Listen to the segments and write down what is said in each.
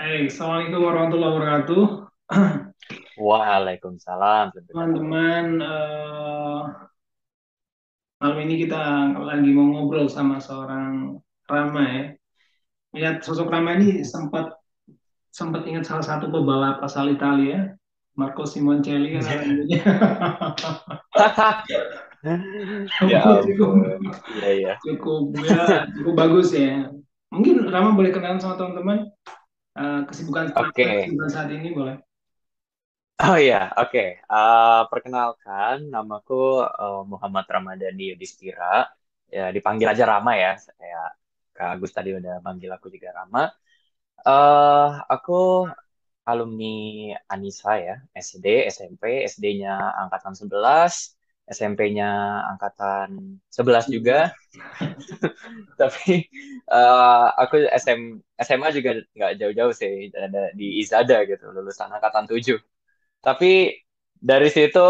Hai, Assalamualaikum warahmatullahi wabarakatuh. Waalaikumsalam tentunya. Teman-teman, malam ini kita lagi mau ngobrol sama seorang Rama ya. Lihat sosok Rama ini sempat sempat ingat salah satu pebalap asal Italia, Marco Simoncelli kan namanya. Ya Cukup ampun. Iya, iya. cukup ya, cukup bagus ya. Mungkin Rama boleh kenalan sama teman-teman, kesibukan Rama, Oke. kesibukan saat ini boleh. Oh iya, oke. Perkenalkan, namaku Muhammad Ramadhani Yudhistira. Ya, dipanggil aja Rama ya. Kayak Kak Agus tadi udah manggil aku juga Rama. Aku alumni Anisa ya, SD, SMP, SD-nya angkatan 11, SMP-nya angkatan 11 juga. Tapi aku SMA juga nggak jauh-jauh sih, ada di Izada gitu, lulusan angkatan 7. Tapi dari situ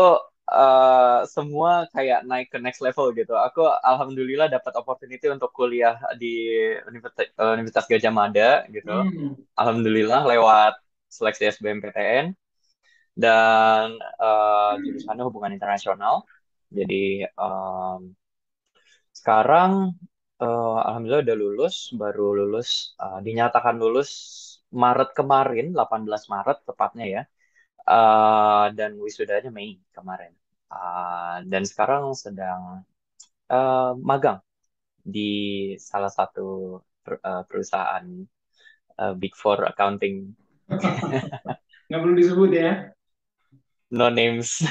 semua kayak naik ke next level gitu. Aku alhamdulillah dapat opportunity untuk kuliah di Universitas Gajah Mada gitu. Hmm. Alhamdulillah lewat seleksi SBMPTN dan jurusannya hubungan internasional. Jadi sekarang alhamdulillah udah lulus, baru lulus, dinyatakan lulus Maret kemarin, 18 Maret tepatnya ya. Dan wisudanya Mei kemarin. Dan sekarang sedang magang di salah satu perusahaan Big Four accounting, Nggak perlu disebut ya. no names,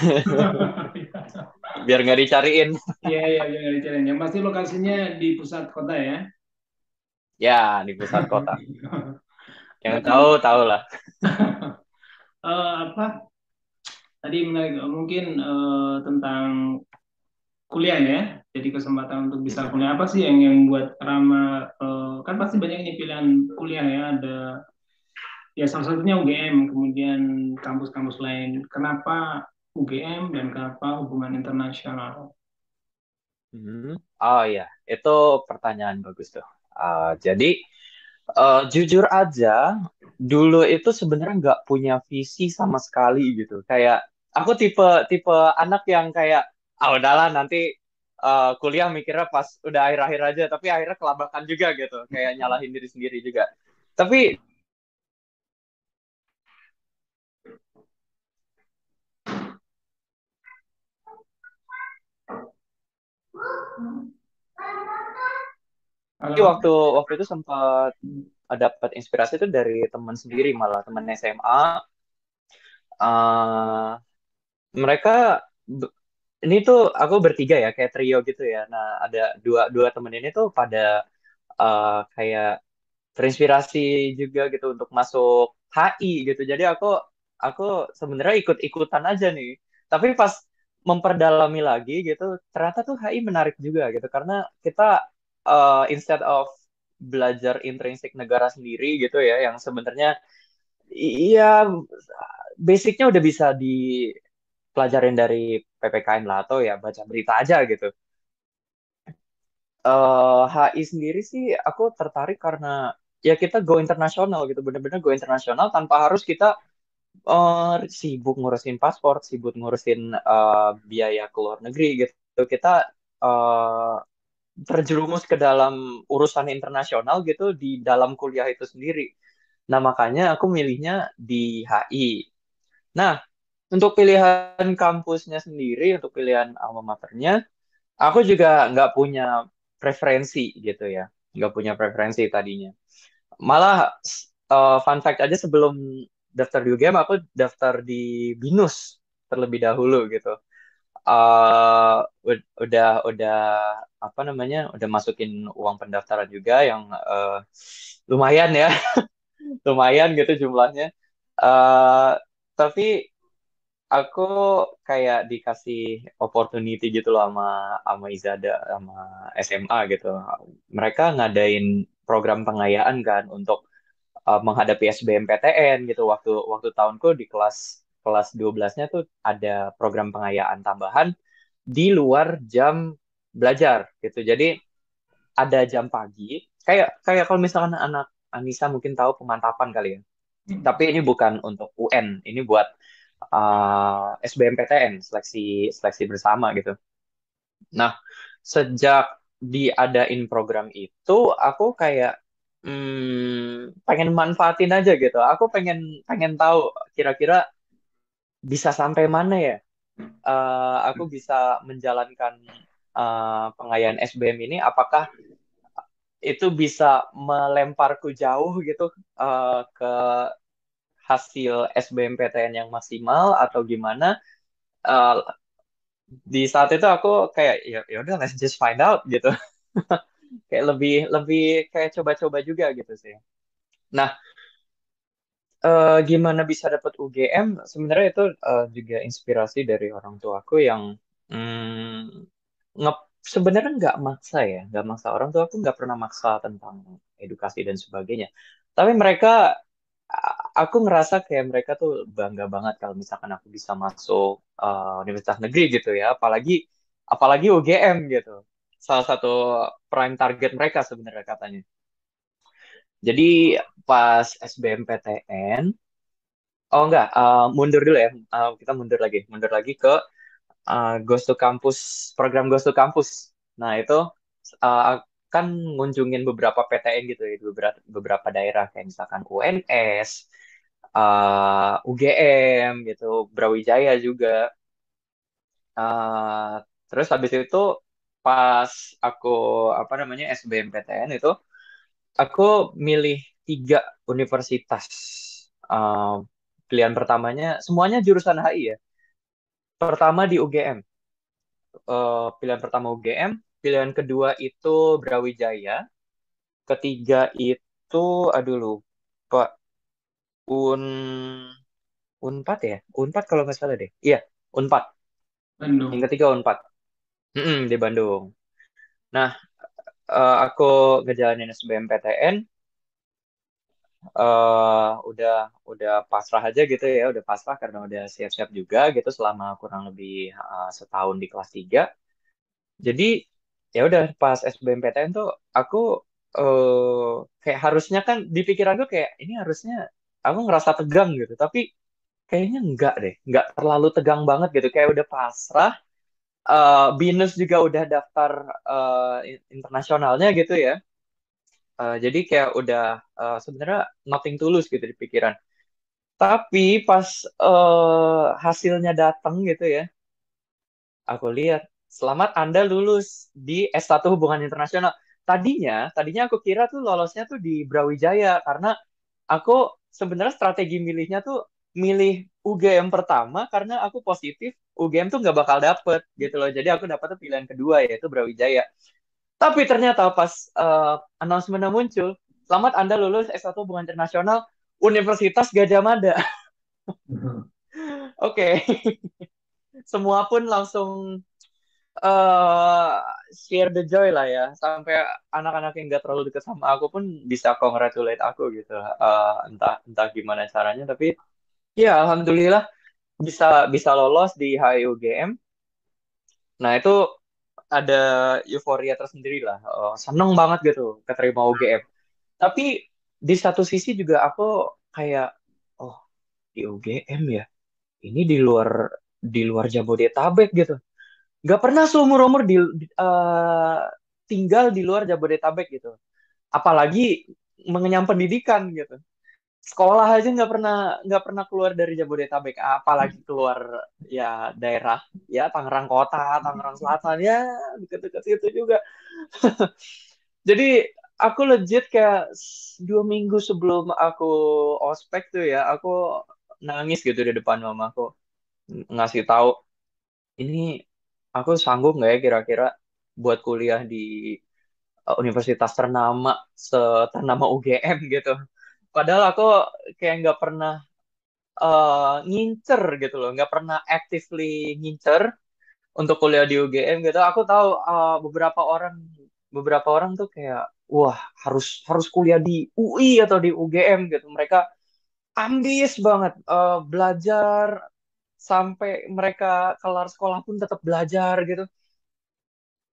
biar nggak dicariin. Iya, iya, jangan dicariin. Yang pasti lokasinya di pusat kota ya. Ya, di pusat kota. Yang tahu Berarti tahu lah. apa? Tadi menarik mungkin tentang kuliah ya. Jadi kesempatan untuk bisa kuliah apa sih yang buat Rama kan pasti banyak ini pilihan kuliah ya. Ada ya salah satunya UGM, kemudian kampus-kampus lain. Kenapa UGM dan kenapa hubungan internasional? Hmm. Oh iya, itu pertanyaan bagus tuh. Jadi jujur aja, dulu itu sebenarnya nggak punya visi sama sekali gitu. Kayak aku tipe tipe anak yang kayak, udahlah nanti kuliah mikirnya pas udah akhir-akhir aja, tapi akhirnya kelabakan juga gitu. Kayak nyalahin diri sendiri juga. Tapi Halo? waktu waktu itu sempat dapat inspirasi itu dari teman sendiri, malah teman SMA. eh Mereka b- ini tuh aku bertiga ya, kayak trio gitu ya. Nah, ada dua dua temen ini tuh pada kayak terinspirasi juga gitu untuk masuk HI gitu. Jadi aku sebenarnya ikut-ikutan aja nih. Tapi pas memperdalami lagi gitu, ternyata tuh HI menarik juga gitu karena kita instead of belajar intrinsik negara sendiri gitu ya, yang sebenarnya iya basicnya udah bisa dipelajarin dari PPKN lah atau ya baca berita aja gitu. HI sendiri sih aku tertarik karena ya kita go internasional gitu, bener-bener go internasional tanpa harus kita sibuk ngurusin paspor, sibuk ngurusin biaya ke luar negeri gitu. Kita eh, terjerumus ke dalam urusan internasional gitu di dalam kuliah itu sendiri. Nah, makanya aku milihnya di HI. Nah, untuk pilihan kampusnya sendiri, untuk pilihan alma maternya, aku juga nggak punya preferensi gitu ya. Nggak punya preferensi tadinya. Malah fun fact aja, sebelum daftar di UGM aku daftar di BINUS terlebih dahulu gitu. Udah apa namanya? Udah masukin uang pendaftaran juga yang lumayan ya, lumayan gitu jumlahnya. eh tapi aku kayak dikasih opportunity gitu loh sama Izada sama SMA gitu. Mereka ngadain program pengayaan kan untuk menghadapi SBMPTN gitu. Waktu waktu tahunku di kelas kelas 12-nya tuh ada program pengayaan tambahan di luar jam belajar gitu. Jadi ada jam pagi. Kayak kayak kalau misalkan anak Anissa mungkin tahu pemantapan kali ya. Tapi ini bukan untuk UN, ini buat SBMPTN, seleksi seleksi bersama gitu. Nah, sejak diadain program itu, aku kayak pengen manfaatin aja gitu. Aku pengen pengen tahu kira-kira bisa sampai mana ya. Aku bisa menjalankan pengayaan SBM ini. Apakah itu bisa melemparku jauh gitu ke hasil SBMPTN yang maksimal atau gimana? Eh, di saat itu aku kayak ya udah let's just find out gitu. Kayak lebih lebih kayak coba-coba juga gitu sih. Nah, gimana bisa dapat UGM? Sebenarnya itu juga inspirasi dari orang tua aku yang nge sebenarnya nggak maksa ya, nggak maksa orang tua aku nggak pernah maksa tentang edukasi dan sebagainya. Tapi mereka, aku ngerasa kayak mereka tuh bangga banget kalau misalkan aku bisa masuk universitas negeri gitu ya, apalagi apalagi UGM gitu. Salah satu prime target mereka sebenarnya katanya. Jadi pas SBMPTN, oh enggak, mundur dulu ya. Kita mundur lagi ke Ghost to Campus, program Ghost to Campus. Nah, itu uh, kan ngunjungin beberapa PTN gitu ya, di beberapa daerah kayak misalkan UNS, UGM gitu, Brawijaya juga. Uh, Terus habis itu pas aku apa namanya SBMPTN itu, aku milih 3 universitas. Uh, Pilihan pertamanya semuanya jurusan HI ya. Pertama di UGM. Pilihan pertama UGM, pilihan kedua itu Brawijaya, ketiga itu aduh lupa, Un Unpad ya, Unpad kalau nggak salah deh, iya Unpad, yang Bandung. ketiga Unpad. Di Bandung. Nah, aku ngejalanin SBMPTN, udah pasrah aja gitu ya, udah pasrah karena udah siap-siap juga gitu selama kurang lebih setahun di kelas 3. Jadi ya udah pas SBMPTN tuh aku kayak harusnya kan di pikiranku kayak ini harusnya aku ngerasa tegang gitu, tapi kayaknya enggak deh, enggak terlalu tegang banget gitu, kayak udah pasrah. BINUS juga udah daftar internasionalnya gitu ya. Jadi kayak udah sebenarnya nothing tulus gitu di pikiran. Tapi pas hasilnya datang gitu ya, aku lihat, selamat Anda lulus di S1 Hubungan Internasional. Tadinya aku kira tuh lolosnya tuh di Brawijaya karena aku sebenarnya strategi milihnya tuh milih UGM pertama karena aku positif UGM tuh nggak bakal dapet gitu loh. Jadi aku dapetnya pilihan kedua yaitu Brawijaya. Tapi ternyata pas announcement muncul, selamat Anda lulus S1 Hubungan Internasional Universitas Gajah Mada. Oke, semua pun langsung eh share the joy lah ya, sampai anak-anak yang gak terlalu dekat sama aku pun bisa congratulate aku gitu. Entah entah gimana caranya, tapi ya alhamdulillah bisa bisa lolos di HIUGM. Nah itu ada euforia tersendiri lah. Seneng banget gitu keterima UGM. Tapi di satu sisi juga aku kayak, oh di UGM ya, ini di luar Jabodetabek gitu. Nggak pernah seumur umur tinggal di luar Jabodetabek gitu. Apalagi mengenyam pendidikan gitu. Sekolah aja nggak pernah keluar dari Jabodetabek, apalagi keluar ya daerah ya Tangerang Kota, Tangerang Selatan ya deket-deket itu juga. Jadi aku legit kayak 2 minggu sebelum aku ospek tuh ya, aku nangis gitu di depan mamaku ngasih tahu ini aku sanggup nggak ya kira-kira buat kuliah di universitas ternama ternama UGM gitu. Padahal aku kayak nggak pernah ngincer gitu loh, nggak pernah actively ngincer untuk kuliah di UGM gitu. Aku tahu beberapa orang tuh kayak wah harus harus kuliah di UI atau di UGM gitu. Mereka ambis banget belajar sampai mereka kelar sekolah pun tetap belajar gitu.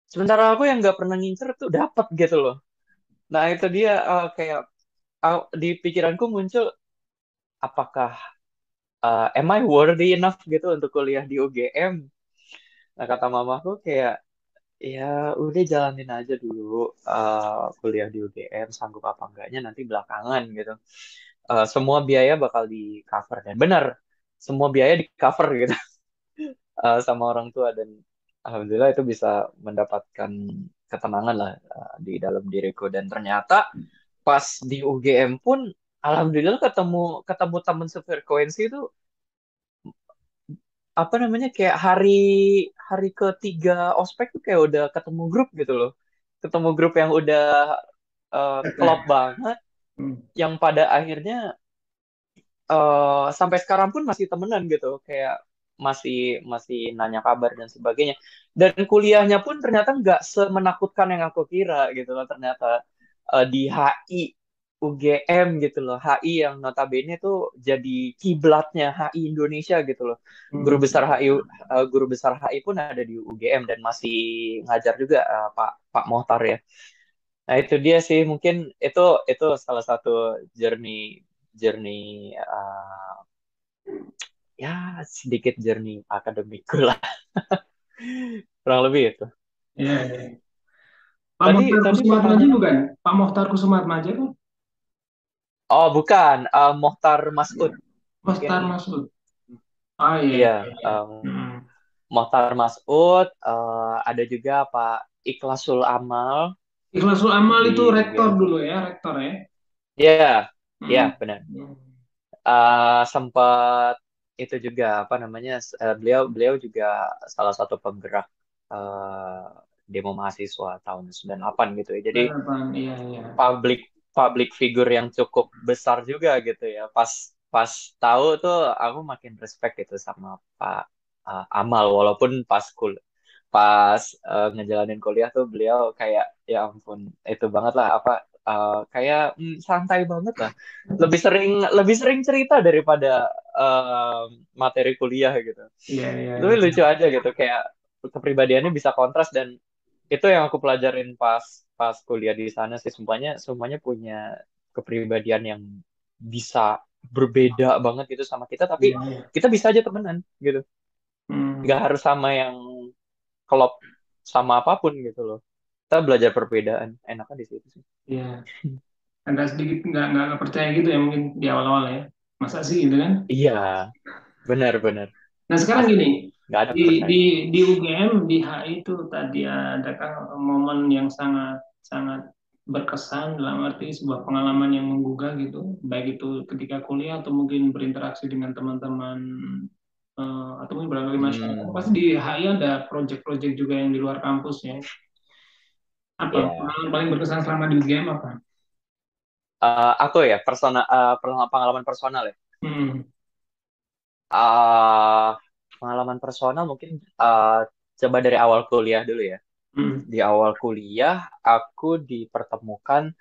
Sementara aku yang nggak pernah ngincer tuh dapat gitu loh. Nah itu dia kayak di pikiranku muncul apakah am I worthy enough gitu untuk kuliah di UGM? Nah, kata mamaku kayak, ya udah jalanin aja dulu, kuliah di UGM, sanggup apa enggaknya nanti belakangan gitu. Semua biaya bakal di cover, dan benar, semua biaya di cover gitu, sama orang tua, dan alhamdulillah itu bisa mendapatkan ketenangan lah di dalam diriku. Dan ternyata pas di UGM pun alhamdulillah ketemu ketemu teman sefrekuensi itu, apa namanya, kayak hari hari ketiga ospek tuh kayak udah ketemu grup gitu loh, ketemu grup yang udah klop Oke. banget, Hmm. yang pada akhirnya sampai sekarang pun masih temenan gitu, kayak masih masih nanya kabar dan sebagainya. Dan kuliahnya pun ternyata nggak semenakutkan yang aku kira gitu loh, ternyata di HI UGM gitu loh, HI yang notabene tuh jadi kiblatnya HI Indonesia gitu loh. Guru Hmm. besar HI, guru besar HI pun ada di UGM dan masih ngajar juga, Pak Pak Mohtar ya. Nah, itu dia sih, mungkin itu itu salah satu journey journey ya, sedikit journey akademikku lah. Kurang lebih itu. Ya, ya. Pak Tadi Mohtar tadi Kusumatmaja pertanyaan, bukan? Pak Mohtar Kusumatmaja kan? oh bukan, Mohtar Masud mungkin. Mohtar Masud. Ah, iya, Iya, iya, iya. Hmm. Mohtar Masud, ada juga Pak Ikhlasul Amal Ikhlasul Amal di itu rektor UGM. dulu ya, rektor ya. Iya, iya Hmm. benar. Hmm. Sempat itu juga, apa namanya, beliau beliau juga salah satu penggerak eh, demo mahasiswa tahun 98 gitu ya. Jadi Berhadapan, iya, iya. public public figure yang cukup besar juga gitu ya. Pas pas tahu tuh aku makin respect gitu sama Pak Amal, walaupun pas ngejalanin kuliah tuh beliau kayak, ya ampun, itu banget lah, apa, kayak santai banget lah. Lebih sering cerita daripada eh, materi kuliah gitu. Iya, iya, Tapi iya. lucu aja gitu, kayak kepribadiannya bisa kontras, dan itu yang aku pelajarin pas pas kuliah di sana sih. Semuanya punya kepribadian yang bisa berbeda banget gitu sama kita, tapi Iya, iya. kita bisa aja temenan gitu. Hmm. Nggak harus sama yang klop sama apapun gitu loh. Kita belajar perbedaan, enaknya di situ sih. Iya. Agak sedikit nggak percaya gitu ya mungkin di awal-awal ya. Masa sih gitu kan? Iya, benar-benar Nah sekarang asli. gini, Nggak ada di di kepercayaan. di UGM di HI itu tadi ada kan momen yang sangat sangat berkesan dalam arti sebuah pengalaman yang menggugah gitu, baik itu ketika kuliah atau mungkin berinteraksi dengan teman-teman atau mungkin berbagai masyarakat. Pasti Hmm, di HI ada proyek-proyek juga yang di luar kampus ya. Apa ya. pengalaman paling berkesan selama di UGM apa? Aku ya, pengalaman personal ya. Hmm. eh Pengalaman personal mungkin, coba dari awal kuliah dulu ya. Hmm. Di awal kuliah aku dipertemukan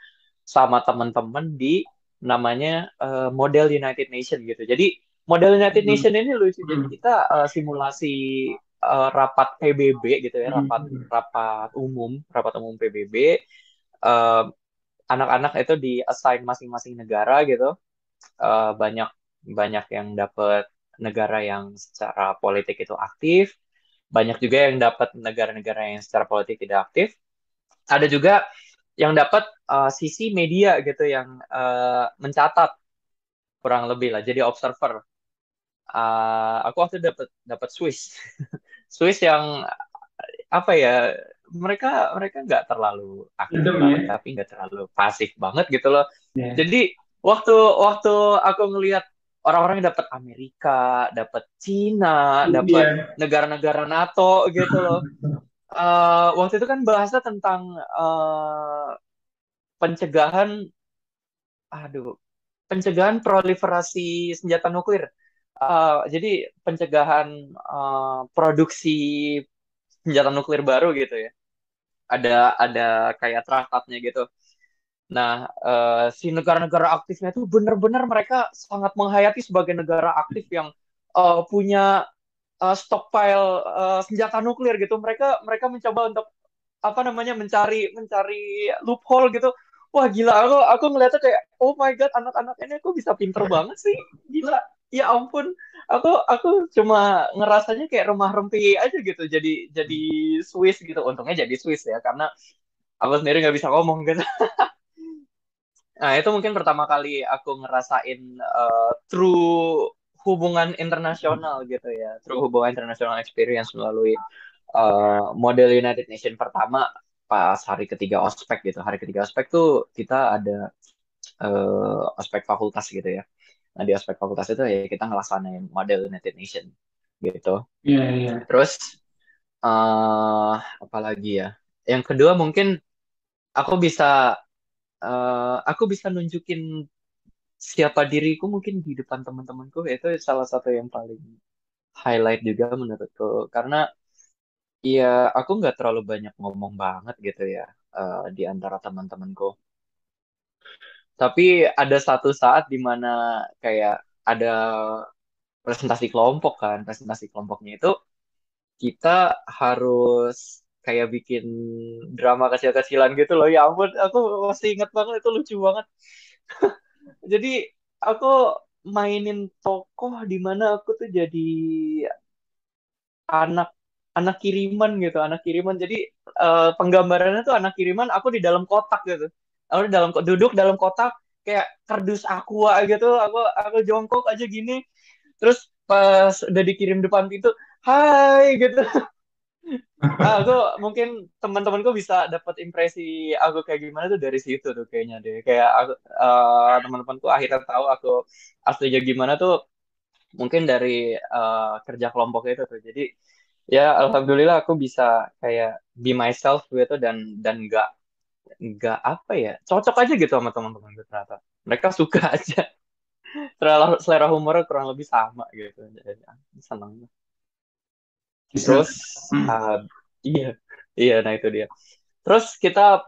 sama teman-teman di namanya Model United Nation gitu. Jadi Model United Hmm. Nation ini lucu. Jadi Hmm. kita simulasi rapat PBB gitu ya, Hmm. rapat Hmm. rapat umum PBB. Eh, Anak-anak itu di assign masing-masing negara gitu. Banyak banyak yang dapat negara yang secara politik itu aktif, banyak juga yang dapat negara-negara yang secara politik tidak aktif. Ada juga yang dapat sisi media gitu, yang mencatat, kurang lebih lah, jadi observer. Aku waktu itu dapat dapat Swiss. Swiss yang, apa ya, mereka mereka nggak terlalu aktif Adem banget ya. tapi nggak terlalu pasif banget gitu loh. Ya. Jadi waktu waktu aku ngelihat orang-orang yang dapat Amerika, dapat Cina, dapat Iya. negara-negara NATO gitu loh. Waktu itu kan bahasa tentang pencegahan, aduh, pencegahan proliferasi senjata nuklir. Jadi pencegahan produksi senjata nuklir baru gitu ya. Ada kayak traktatnya gitu. Nah, si negara-negara aktifnya itu benar-benar mereka sangat menghayati sebagai negara aktif yang punya stockpile senjata nuklir gitu. Mereka mereka mencoba untuk, apa namanya, mencari mencari loophole gitu wah gila, aku ngeliatnya kayak oh my god, anak-anak ini aku bisa pinter banget sih, gila. Ya ampun, aku cuma ngerasanya kayak remah rempi aja gitu, jadi Swiss gitu. Untungnya jadi Swiss ya, karena aku sendiri nggak bisa ngomong gitu. Nah, itu mungkin pertama kali aku ngerasain true hubungan internasional gitu ya, true hubungan internasional experience melalui model United Nation pertama pas hari ketiga ospek gitu. Hari ketiga ospek tuh kita ada ospek fakultas gitu ya. Nah, di ospek fakultas itu ya kita ngelaksanain model United Nation gitu. Iya, iya. Terus eh apa lagi ya? Yang kedua mungkin aku bisa aku bisa nunjukin siapa diriku mungkin di depan teman-temanku, itu salah satu yang paling highlight juga menurutku, karena ya aku nggak terlalu banyak ngomong banget gitu ya di antara teman-temanku, tapi ada satu saat di mana kayak ada presentasi kelompok kan. Presentasi kelompoknya itu kita harus kayak bikin drama kecil-kecilan gitu loh. Ya ampun, aku masih ingat banget, itu lucu banget. Jadi aku mainin tokoh di mana aku tuh jadi anak anak kiriman gitu, anak kiriman. Jadi penggambarannya tuh anak kiriman, aku di dalam kotak gitu. Aku di dalam duduk dalam kotak kayak kardus aqua gitu. Aku jongkok aja gini. Terus pas udah dikirim depan pintu, hai gitu. Aku mungkin teman-temanku bisa dapat impresi aku kayak gimana tuh dari situ tuh kayaknya deh. Kayak aku teman-temanku akhirnya tahu aku aslinya gimana tuh mungkin dari kerja kelompok itu tuh. Jadi ya alhamdulillah aku bisa kayak be myself gitu, dan nggak apa ya, cocok aja gitu sama teman-teman gue ternyata. Mereka suka aja. Selera humornya kurang lebih sama gitu. Jadi, senang. Bisa. Terus Hmm. uh, iya, iya, nah itu dia. Terus kita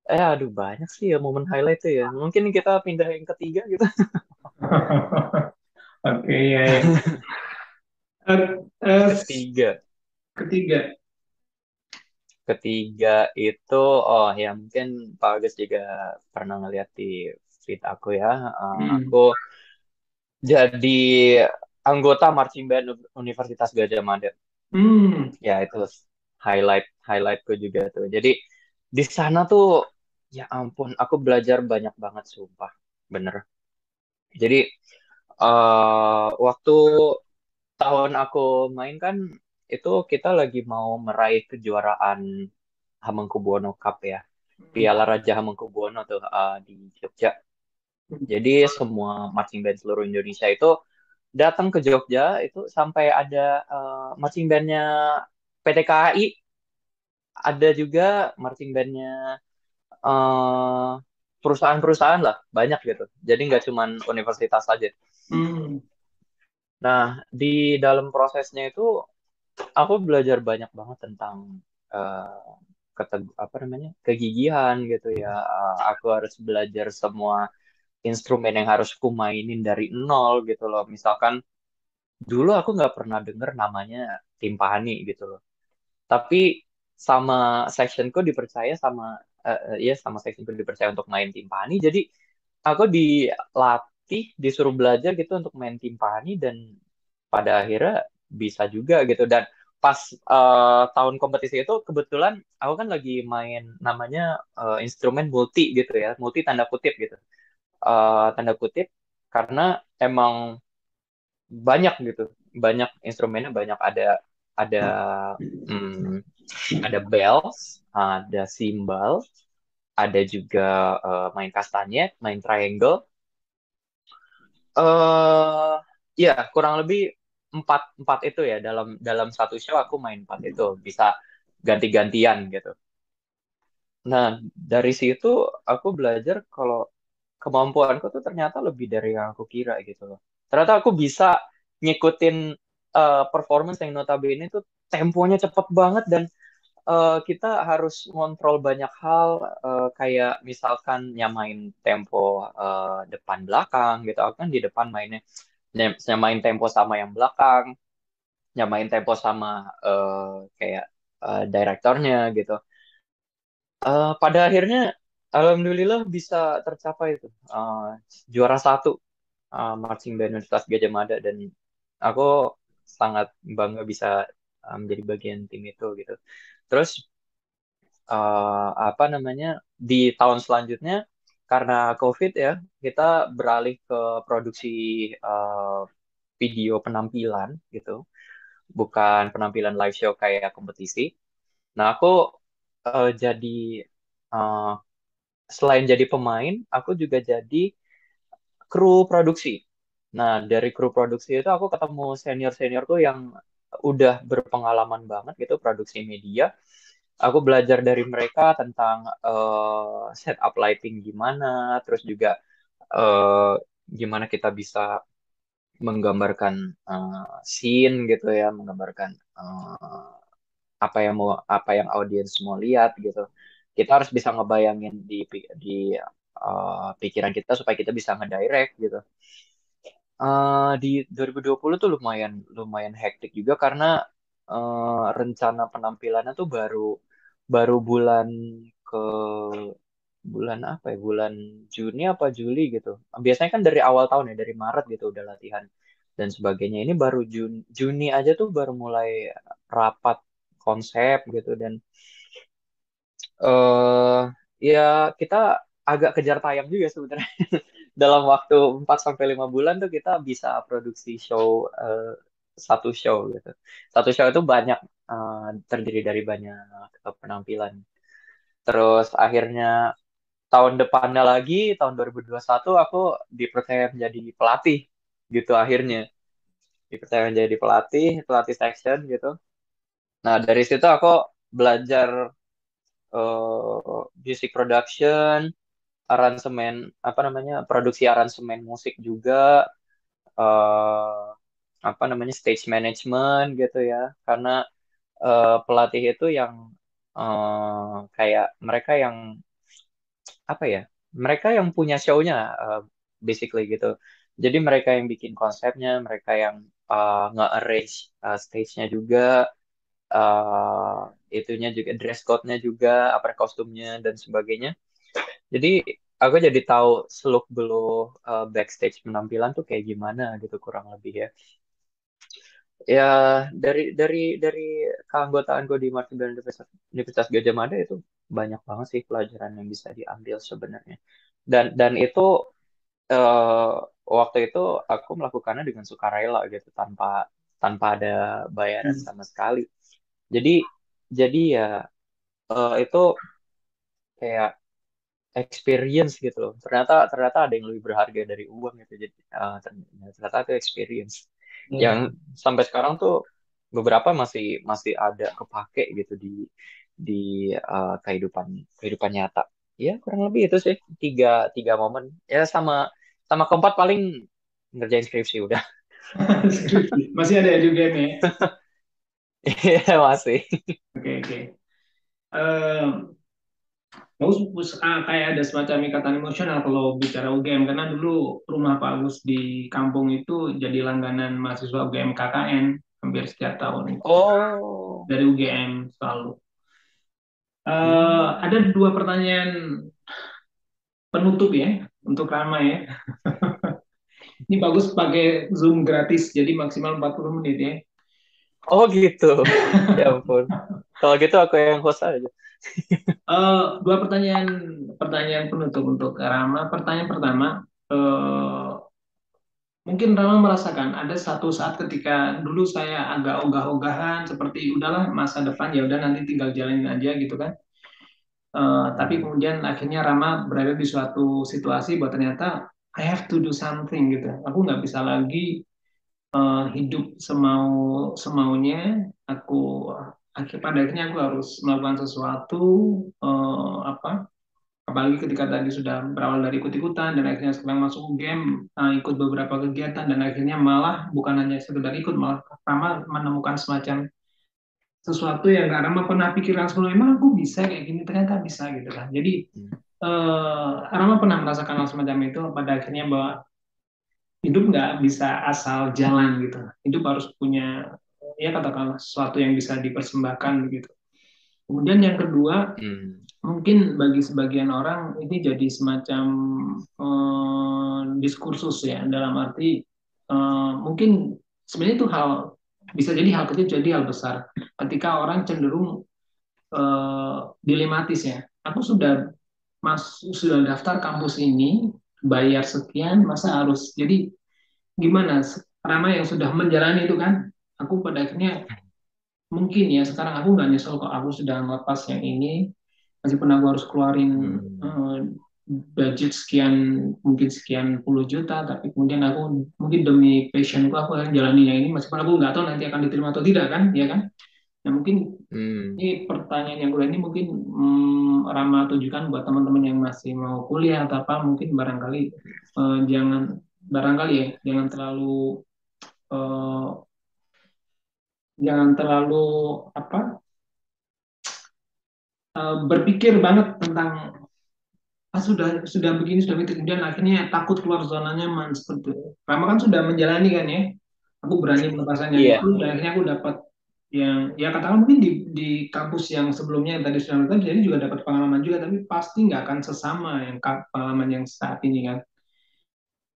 aduh banyak sih ya momen highlight tuh ya. Mungkin kita pindah yang ketiga gitu. Oke, ya, ya. Eh, eh, Ketiga. ketiga. Ketiga itu, oh ya mungkin Pak Agus juga pernah ngeliat di feed aku ya. Hmm. Aku jadi anggota marching band Universitas Gajah Mada. Hmm. Ya itu highlightku juga tuh. Jadi di sana tuh ya ampun, aku belajar banyak banget sumpah, bener. Jadi waktu tahun aku main kan itu kita lagi mau meraih kejuaraan Hamengkubuwono Cup ya. Piala Raja Hamengkubuwono tuh di Jogja. Jadi semua marching band seluruh Indonesia itu datang ke Jogja itu sampai ada marching bandnya PT KAI, ada juga marching bandnya eh, perusahaan-perusahaan lah, banyak gitu. Jadi nggak cuman universitas saja. Hmm. Nah, di dalam prosesnya itu aku belajar banyak banget tentang apa namanya, kegigihan gitu ya. Aku harus belajar semua instrumen yang harus ku mainin dari nol gitu loh. Misalkan dulu aku nggak pernah denger namanya timpani gitu loh. Tapi sama sectionku dipercaya sama ya sama sectionku dipercaya untuk main timpani. Jadi aku dilatih, disuruh belajar gitu untuk main timpani, dan pada akhirnya bisa juga gitu. Dan pas tahun kompetisi itu kebetulan aku kan lagi main namanya instrumen multi gitu ya, multi tanda kutip gitu. Tanda kutip karena emang banyak gitu, banyak instrumennya, banyak ada hmm, ada bells, ada cymbal, ada juga main kastanyet, main triangle. Ya kurang lebih empat empat itu ya, dalam dalam satu show aku main empat itu, bisa ganti-gantian gitu. Nah, dari situ aku belajar kalau kemampuanku tuh ternyata lebih dari yang aku kira gitu loh. Ternyata aku bisa ngikutin performance yang notabene itu temponya cepet banget, dan kita harus ngontrol banyak hal, kayak misalkan nyamain tempo depan belakang gitu. Aku kan di depan mainnya, nyamain tempo sama yang belakang, nyamain tempo sama kayak direktornya gitu. Pada akhirnya Alhamdulillah bisa tercapai itu. Juara satu marching band Universitas Gadjah Mada, dan aku sangat bangga bisa menjadi bagian tim itu gitu. Terus apa namanya, di tahun selanjutnya karena COVID ya, kita beralih ke produksi uh, video penampilan gitu, bukan penampilan live show kayak kompetisi. Nah, aku jadi uh, selain jadi pemain, aku juga jadi kru produksi. Nah, dari kru produksi itu aku ketemu senior-seniorku yang udah berpengalaman banget gitu produksi media. Aku belajar dari mereka tentang setup lighting gimana, terus juga eh, gimana kita bisa menggambarkan scene gitu ya, menggambarkan apa yang audiens mau lihat gitu. Kita harus bisa ngebayangin di pikiran kita supaya kita bisa ngedirect gitu. Di 2020 tuh lumayan lumayan hektik juga karena rencana penampilannya tuh baru baru ke bulan apa ya, bulan Juni apa Juli gitu. Biasanya kan dari awal tahun ya, dari Maret gitu udah latihan dan sebagainya. Ini baru Juni aja tuh baru mulai rapat konsep gitu. Dan eh ya kita agak kejar tayang juga sebenarnya. Dalam waktu 4 sampai 5 bulan tuh kita bisa produksi show satu show gitu. Satu show itu banyak, terdiri dari banyak penampilan. Terus akhirnya tahun depannya lagi, tahun 2021 aku dipercaya menjadi pelatih gitu akhirnya. Dipercaya menjadi pelatih, pelatih section gitu. Nah, dari situ aku belajar music production, aransemen, apa namanya, produksi aransemen musik juga, eh apa namanya, stage management gitu ya. Karena pelatih itu yang kayak mereka yang apa ya, mereka yang punya show-nya, basically gitu. Jadi mereka yang bikin konsepnya, mereka yang nge-arrange stage-nya juga, uh, itunya juga, dress code-nya juga, apa kostumnya dan sebagainya. Jadi aku jadi tahu seluk beluk backstage penampilan tuh kayak gimana gitu kurang lebih ya. Ya, dari keanggotaanku di Martin dan Universitas Gadjah Mada itu banyak banget sih pelajaran yang bisa diambil sebenarnya. Dan itu eh, waktu itu aku melakukannya dengan sukarela gitu, tanpa tanpa ada bayaran Hmm. sama sekali. Jadi jadi ya itu kayak experience gitu loh. Ternyata ternyata ada yang lebih berharga dari uang gitu. Jadi ternyata itu experience yang Ya. sampai sekarang tuh beberapa masih masih ada kepake gitu di kehidupan kehidupan nyata. Ya kurang lebih itu sih, tiga tiga momen. Ya sama sama keempat paling ngerjain skripsi udah. Skripsi. Masih ada ya juga nih. Iya masih. Oke, oke. Eh, kayak ada semacam ikatan emosional kalau bicara UGM karena dulu rumah Pak Agus di kampung itu jadi langganan mahasiswa UGM KKN hampir setiap tahun Oh. dari UGM selalu. Ada Hmm. dua pertanyaan penutup ya untuk Rama ya. Ini bagus pakai Zoom gratis jadi maksimal 40 menit ya. Oh gitu. Ya ampun. Kalau gitu aku yang host aja. Dua pertanyaan pertanyaan penutup untuk Rama. Pertanyaan pertama, eh, mungkin Rama merasakan ada satu saat ketika dulu saya agak ogah-ogahan seperti udahlah masa depan ya udah nanti tinggal jalanin aja gitu kan. Tapi Hmm. kemudian akhirnya Rama berada di suatu situasi bahwa ternyata I have to do something gitu. Aku nggak bisa lagi hidup semaunya. Aku pada akhirnya aku harus melakukan sesuatu, apa, apalagi ketika tadi sudah berawal dari ikut-ikutan dan akhirnya sekarang masuk game, ikut beberapa kegiatan dan akhirnya malah bukan hanya sekedar ikut, malah pertama menemukan semacam sesuatu yang gak Rama pernah pikirkan sebelumnya, emang aku bisa kayak gini, ternyata bisa gitu kan. Jadi Hmm. Rama pernah merasakan hal semacam itu pada akhirnya bahwa hidup nggak bisa asal jalan gitu, hidup harus punya, ya katakanlah sesuatu yang bisa dipersembahkan begitu. Kemudian yang kedua, Hmm. mungkin bagi sebagian orang ini jadi semacam diskursus ya, dalam arti mungkin sebenarnya itu hal bisa jadi hal kecil jadi hal besar ketika orang cenderung dilematis ya. Aku sudah daftar kampus ini, bayar sekian, masa harus jadi gimana? Rama yang sudah menjalani itu kan, aku pada akhirnya mungkin ya sekarang aku nggak nyesel kok aku sudah ngelepas yang ini, meskipun aku harus keluarin Hmm. budget sekian, mungkin sekian puluh juta, tapi kemudian aku mungkin demi passionku aku akan jalani yang ini, meskipun aku nggak tahu nanti akan diterima atau tidak kan, ya kan? Nah mungkin Hmm. ini pertanyaan yang kedua ini mungkin Rama tujukan buat teman-teman yang masih mau kuliah atau apa, mungkin barangkali jangan barangkali ya eh, jangan terlalu apa berpikir banget tentang sudah begini sudah begitu kemudian akhirnya takut keluar zona nyaman seperti itu. Rama kan sudah menjalani kan ya, aku berani melepas yang Iya, itu dan akhirnya aku dapat yang ya katakan mungkin di kampus yang sebelumnya yang tadi sudah nonton jadi juga dapat pengalaman juga tapi pasti nggak akan sesama yang pengalaman yang saat ini kan.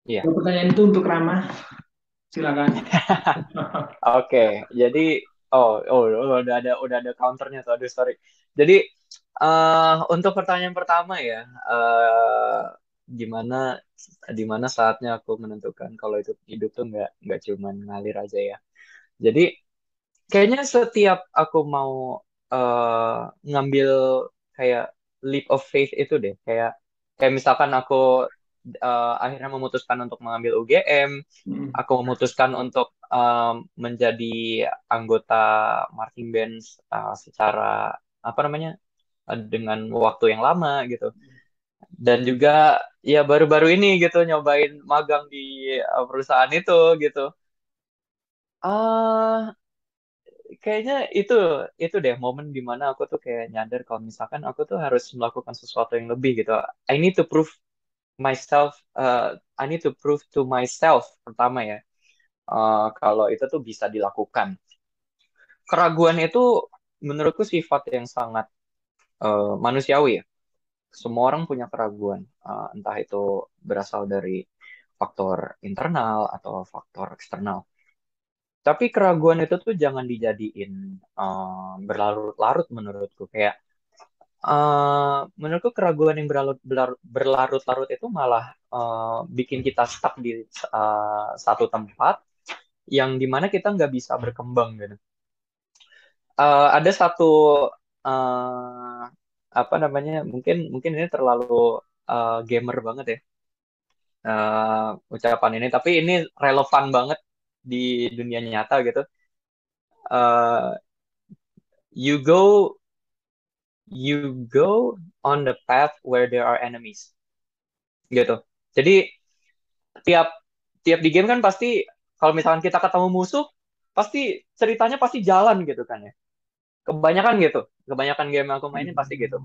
iya. Kalau pertanyaan itu untuk Rama, silakan. Oke, jadi udah ada counternya tuh. Aduh, sorry. Jadi untuk pertanyaan pertama ya, gimana di mana saatnya aku menentukan kalau itu hidup tuh nggak cuman ngalir aja ya. Jadi kayaknya setiap aku mau ngambil kayak leap of faith itu deh, kayak kayak misalkan aku akhirnya memutuskan untuk mengambil UGM, Hmm. aku memutuskan untuk menjadi anggota marching band secara apa namanya dengan waktu yang lama gitu. Dan juga ya baru-baru ini gitu nyobain magang di perusahaan itu gitu. Ah, kayaknya itu deh momen dimana aku tuh kayak nyadar kalau misalkan aku tuh harus melakukan sesuatu yang lebih gitu. I need to prove myself, I need to prove to myself pertama ya, kalau itu tuh bisa dilakukan. Keraguan itu menurutku sifat yang sangat manusiawi ya. Semua orang punya keraguan, entah itu berasal dari faktor internal atau faktor eksternal. Tapi keraguan itu tuh jangan dijadiin berlarut-larut menurutku. Kayak menurutku keraguan yang berlarut-larut itu malah bikin kita stuck di satu tempat yang dimana kita nggak bisa berkembang gitu. Ada satu eh, apa namanya? Mungkin mungkin ini terlalu gamer banget ya ucapan ini, tapi ini relevan banget di dunia nyata gitu. Eh, you go you go on the path where there are enemies gitu. Jadi tiap tiap di game kan pasti kalau misalkan kita ketemu musuh pasti ceritanya pasti jalan gitu kan ya. Kebanyakan gitu. Kebanyakan game yang aku mainin pasti gitu.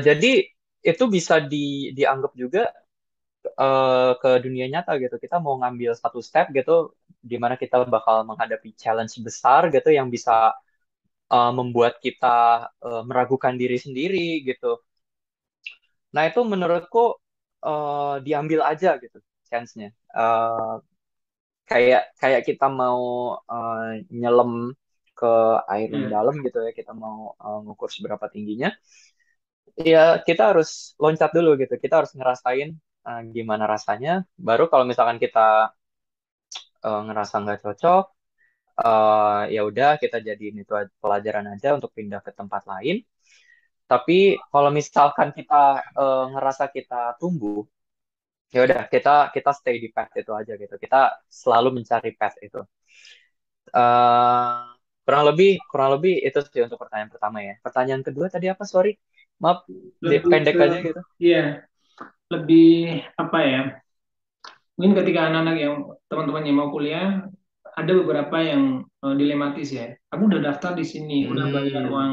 Jadi itu bisa dianggap juga ke dunia nyata gitu. Kita mau ngambil satu step gitu di mana kita bakal menghadapi challenge besar gitu yang bisa membuat kita meragukan diri sendiri gitu. Nah, itu menurutku diambil aja gitu chance-nya. Kayak kayak kita mau eh, nyelam ke air yang Ya. dalam gitu ya, kita mau ngukur seberapa tingginya. Ya, kita harus loncat dulu gitu. Kita harus ngerasain gimana rasanya. Baru kalau misalkan kita ngerasa nggak cocok, ya udah kita jadiin itu pelajaran aja untuk pindah ke tempat lain. Tapi kalau misalkan kita ngerasa kita tumbuh, ya udah kita kita stay di path itu aja gitu. Kita selalu mencari path itu. eh kurang lebih itu sih untuk pertanyaan pertama ya. Pertanyaan kedua tadi apa? Sorry, maaf, Lebih pendek ke aja gitu. ya lebih apa ya, mungkin ketika anak-anak yang teman-teman yang mau kuliah ada beberapa yang dilematis ya. Aku udah daftar di sini, udah bayar Hmm, uang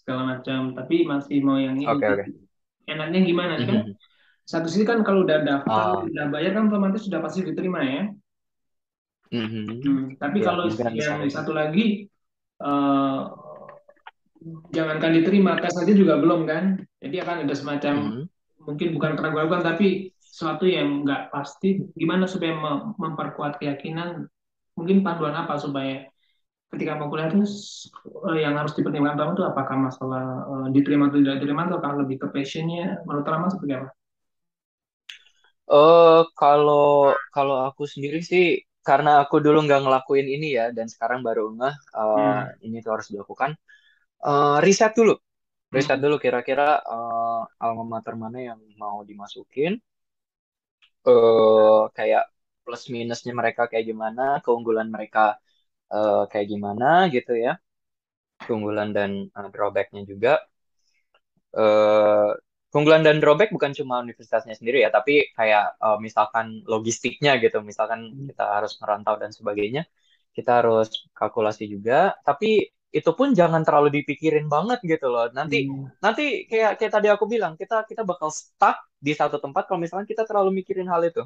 segala macam, tapi masih mau yang ini. oke oke. Enaknya gimana sih kan? Mhm. Satu sisi kan kalau udah daftar, Oh, udah bayar kan otomatis sudah pasti diterima ya. mhm. Tapi Ya kalau kemungkinan besar yang itu. satu lagi, eh, jangankan diterima, tes aja juga belum kan. Jadi akan ada semacam, Mhm. mungkin bukan keraguan-keraguan, tapi sesuatu yang nggak pasti. Gimana supaya memperkuat keyakinan, mungkin panduan apa supaya ketika mau kuliah itu yang harus dipertimbangkan pertama itu apakah masalah diterima atau tidak diterima atau apakah lebih ke passionnya, menurut Rama seperti apa? Kalau kalau aku sendiri sih, karena aku dulu nggak ngelakuin ini ya, dan sekarang baru ngeh Hmm. ini tuh harus dilakukan. Riset dulu, riset Hmm. dulu kira-kira alma mater mana yang mau dimasukin, kayak plus minusnya mereka kayak gimana, keunggulan mereka kayak gimana gitu ya, keunggulan dan drawbacknya juga. eh Keunggulan dan drawback bukan cuma universitasnya sendiri ya, tapi kayak misalkan logistiknya gitu, misalkan kita harus merantau dan sebagainya, kita harus kalkulasi juga. Tapi itu pun jangan terlalu dipikirin banget gitu loh. Nanti Hmm. nanti kayak kayak tadi aku bilang, kita kita bakal stuck di satu tempat kalau misalkan kita terlalu mikirin hal itu.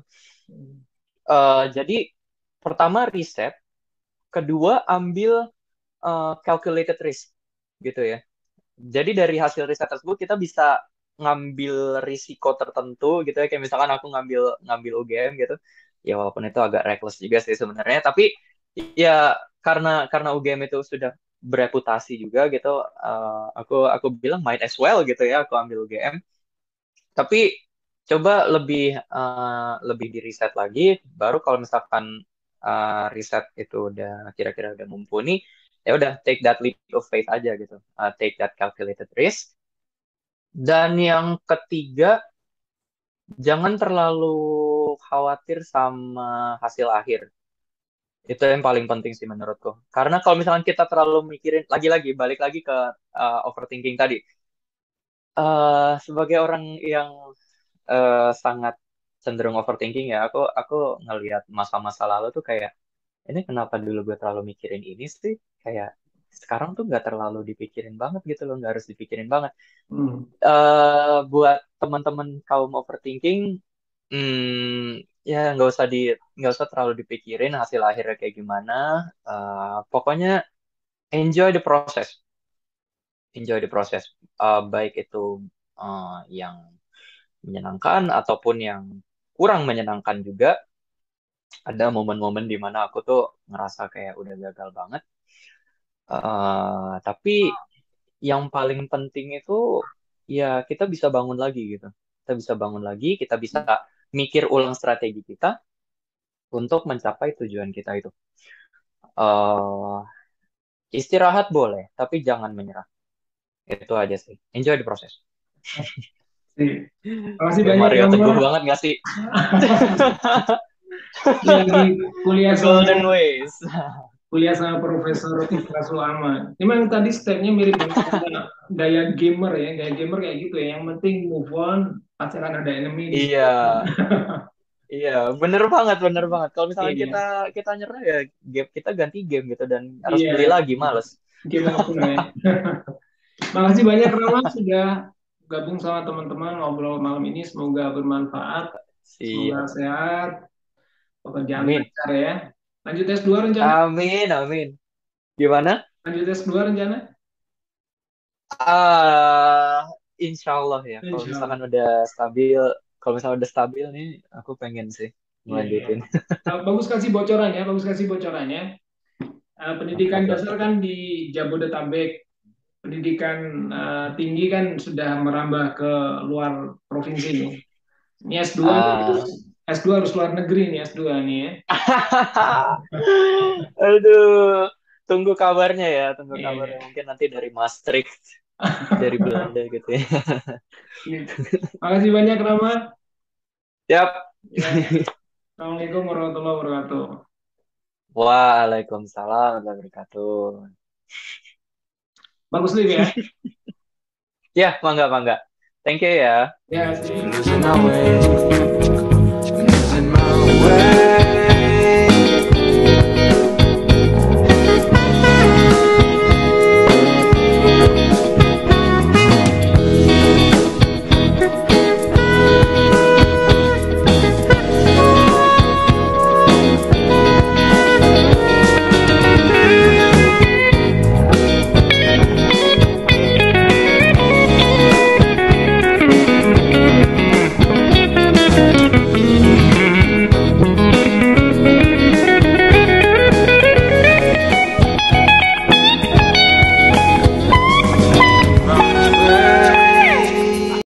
Jadi pertama riset, kedua ambil calculated risk gitu ya. Jadi dari hasil riset tersebut kita bisa ngambil risiko tertentu gitu ya. Kayak misalkan aku ngambil ngambil UGM gitu. Ya walaupun itu agak reckless juga sih sebenarnya. Tapi ya karena UGM itu sudah bereputasi juga gitu. Aku bilang might as well gitu ya aku ambil UGM. Tapi coba lebih di riset lagi. Baru kalau misalkan riset itu udah kira-kira udah mumpuni, ya udah take that leap of faith aja gitu. Take that calculated risk. Dan yang ketiga, jangan terlalu khawatir sama hasil akhir. Itu yang paling penting sih menurutku. Karena kalau misalkan kita terlalu mikirin, lagi-lagi, balik lagi ke overthinking tadi. Sebagai orang yang sangat cenderung overthinking ya, aku ngelihat masa-masa lalu tuh kayak, ini kenapa dulu gue terlalu mikirin ini sih? Kayak sekarang tuh nggak terlalu dipikirin banget gitu loh, nggak harus dipikirin banget. Hmm. Buat teman-teman kaum overthinking, ya nggak usah terlalu dipikirin hasil akhirnya kayak gimana. Pokoknya enjoy the process, enjoy the process. Baik itu yang menyenangkan ataupun yang kurang menyenangkan juga. Ada momen-momen di mana aku tuh ngerasa kayak udah gagal banget. Tapi yang paling penting itu ya kita bisa bangun lagi gitu. Kita bisa bangun lagi, kita bisa mikir ulang strategi kita untuk mencapai tujuan kita itu. eh Istirahat boleh, tapi jangan menyerah. Itu aja sih. Enjoy the process. Terima kasih Kayak banyak Mario Teguh Rama. banget gak sih? Lagi kuliah The sama golden ways. Profesor Ikhlas Ulama. Memang tadi stepnya mirip dengan gaya gamer ya, gaya gamer kayak gitu ya. Yang penting move on, pasti akan ada enemy di Iya, situ. iya, bener banget, bener banget. Kalau misalnya kita Iya, kita nyerah ya game kita ganti game gitu dan harus iya, beli lagi, males. game over ya. Makasih banyak Rama sudah gabung sama teman-teman ngobrol malam ini. Semoga bermanfaat, semoga Siap. sehat, pekerjaan Amin. lancar ya. Lanjut S2 rencana? Amin, amin. Gimana? Lanjut S2 rencana? Ah, insya Allah ya. Kalau Insya misalkan Allah. udah stabil, kalau misalkan udah stabil nih, aku pengen sih Iya, iya. ngelanjutin. Bagus kasih bocorannya, bagus kasih bocorannya. Pendidikan Oke, oke, dasar oke. kan di Jabodetabek, pendidikan tinggi kan sudah merambah ke luar provinsi nih. Ini S2 nih, Ah. S2 harus luar negeri nih S2 nih ya. Aduh, tunggu kabarnya ya, tunggu kabarnya. Iya. Mungkin nanti dari Maastricht, dari Belanda gitu ya. Gitu. Makasih banyak Rama. Siap. Ya, Assalamualaikum warahmatullahi wabarakatuh. Waalaikumsalam warahmatullahi wabarakatuh. Bagus Liv ya. Ya, mangga, mangga. Thank you ya. Ya, sih. Losing my way.